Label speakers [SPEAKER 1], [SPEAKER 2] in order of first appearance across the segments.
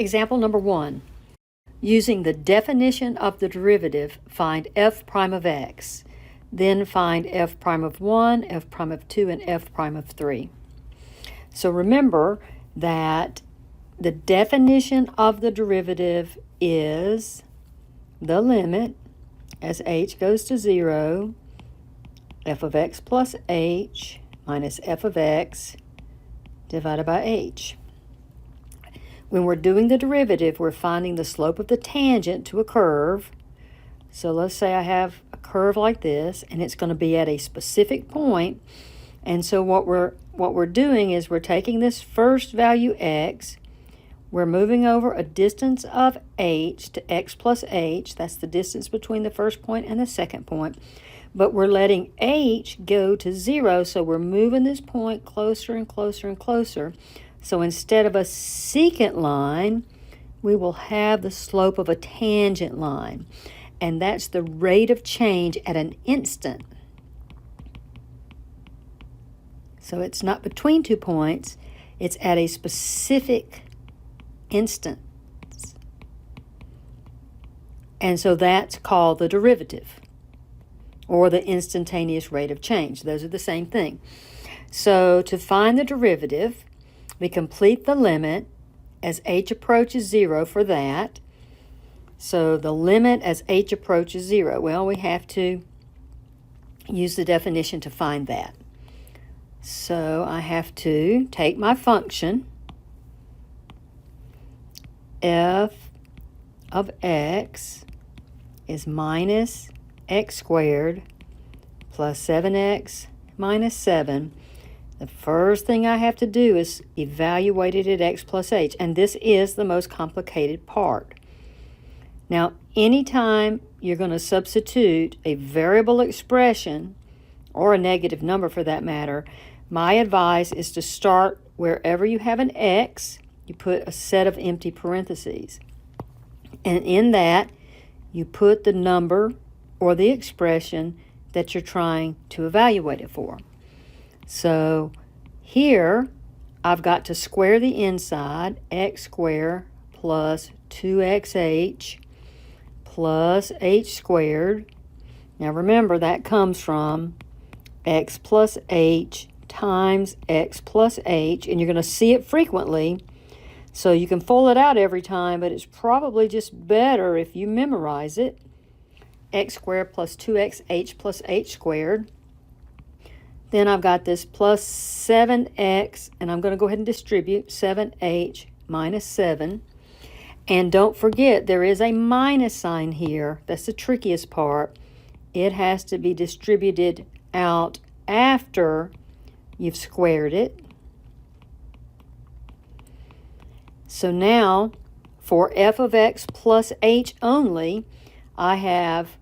[SPEAKER 1] Example number 1. Using the definition of the derivative, find f prime of x. Then find f prime of 1, f prime of 2, and f prime of 3. So remember that the definition of the derivative is the limit as h goes to 0, f of x plus h minus f of x divided by h. When we're doing the derivative, we're finding the slope of the tangent to a curve. So let's say I have a curve like this, and it's going to be at a specific point. And so what we're doing is we're taking this first value x, we're moving over a distance of h to x plus h. That's the distance between the first point and the second point. But we're letting h go to 0, so we're moving this point closer and closer and closer. So instead of a secant line, we will have the slope of a tangent line. And that's the rate of change at an instant. So it's not between 2 points, it's at a specific instant. And so that's called the derivative, or the instantaneous rate of change. Those are the same thing. So to find the derivative, we complete the limit as h approaches 0 for that. So the limit as h approaches 0, well, we have to use the definition to find that. So I have to take my function, f of x is minus x squared plus 7x minus 7. The first thing I have to do is evaluate it at x plus h, and this is the most complicated part. Now, anytime you're going to substitute a variable expression, or a negative number for that matter, my advice is to start wherever you have an x, you put a set of empty parentheses. And in that, you put the number or the expression that you're trying to evaluate it for. So here, I've got to square the inside, x squared plus 2xh plus h squared. Now remember, that comes from x plus h times x plus h, and you're going to see it frequently, so you can pull it out every time, but it's probably just better if you memorize it. X squared plus 2xh plus h squared. Then I've got this plus 7x, and I'm going to go ahead and distribute 7h minus 7. And don't forget, there is a minus sign here. That's the trickiest part. It has to be distributed out after you've squared it. So now, for f of x plus h only, I have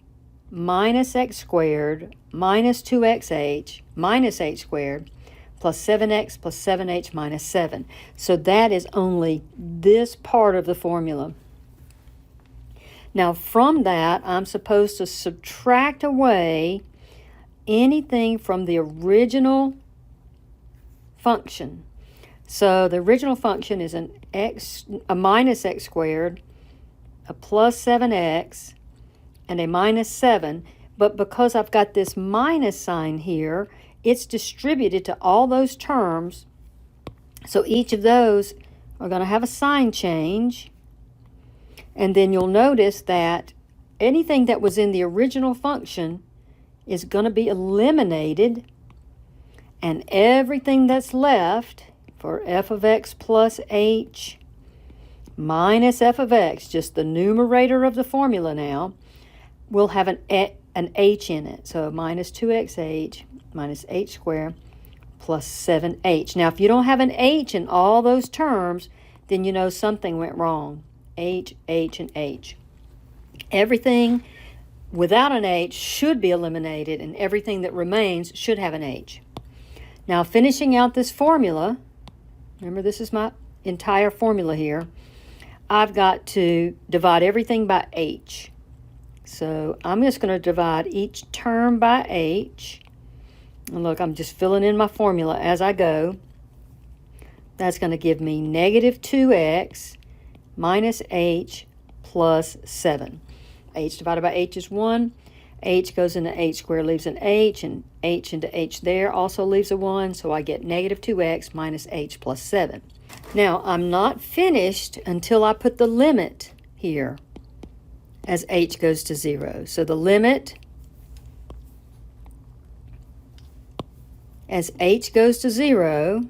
[SPEAKER 1] minus x squared minus 2xh minus h squared plus 7x plus 7h minus 7. So that is only this part of the formula. Now from that, I'm supposed to subtract away anything from the original function. So the original function is a minus x squared, a plus 7x, and a minus 7. But because I've got this minus sign here, it's distributed to all those terms. So each of those are going to have a sign change. And then you'll notice that anything that was in the original function is going to be eliminated. And everything that's left for f of x plus h minus f of x, just the numerator of the formula now, will have an h in it. So minus 2xh minus h squared plus 7h. Now, if you don't have an h in all those terms, then you know something went wrong. H, and h. Everything without an h should be eliminated, and everything that remains should have an h. Now, finishing out this formula, remember this is my entire formula here, I've got to divide everything by h. So I'm just going to divide each term by h. And look, I'm just filling in my formula as I go. That's going to give me negative 2x minus h plus 7. H divided by h is 1. H goes into h squared, leaves an h, and h into h there also leaves a 1, so I get negative 2x minus h plus 7. Now, I'm not finished until I put the limit here as h goes to 0. So the limit as h goes to 0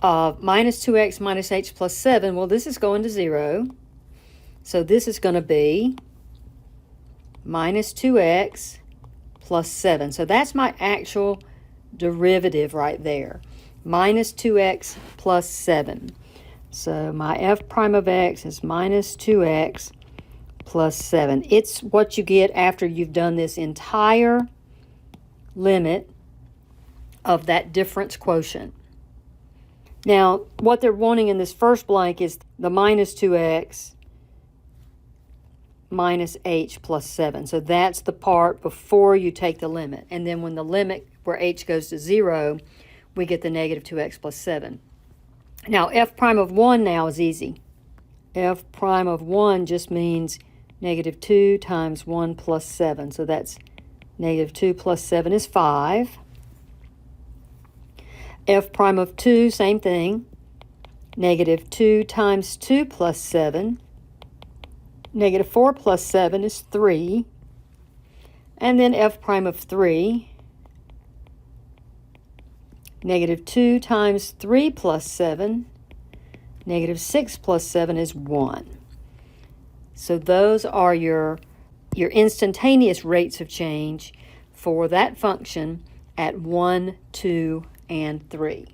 [SPEAKER 1] of minus 2x minus h plus 7, well, this is going to 0. So this is going to be minus 2x plus 7. So that's my actual derivative right there, minus 2x plus 7. So my f prime of x is minus 2x plus 7. It's what you get after you've done this entire limit of that difference quotient. Now, what they're wanting in this first blank is the minus 2x minus h plus 7. So that's the part before you take the limit. And then when the limit where h goes to 0, we get the negative 2x plus 7. Now, f prime of 1 now is easy. F prime of 1 just means negative 2 times 1 plus 7. So that's negative 2 plus 7 is 5. F prime of 2, same thing. Negative 2 times 2 plus 7. Negative 4 plus 7 is 3. And then f prime of 3. Negative 2 times 3 plus 7. Negative 6 plus 7 is 1. So those are your instantaneous rates of change for that function at 1, 2, and 3.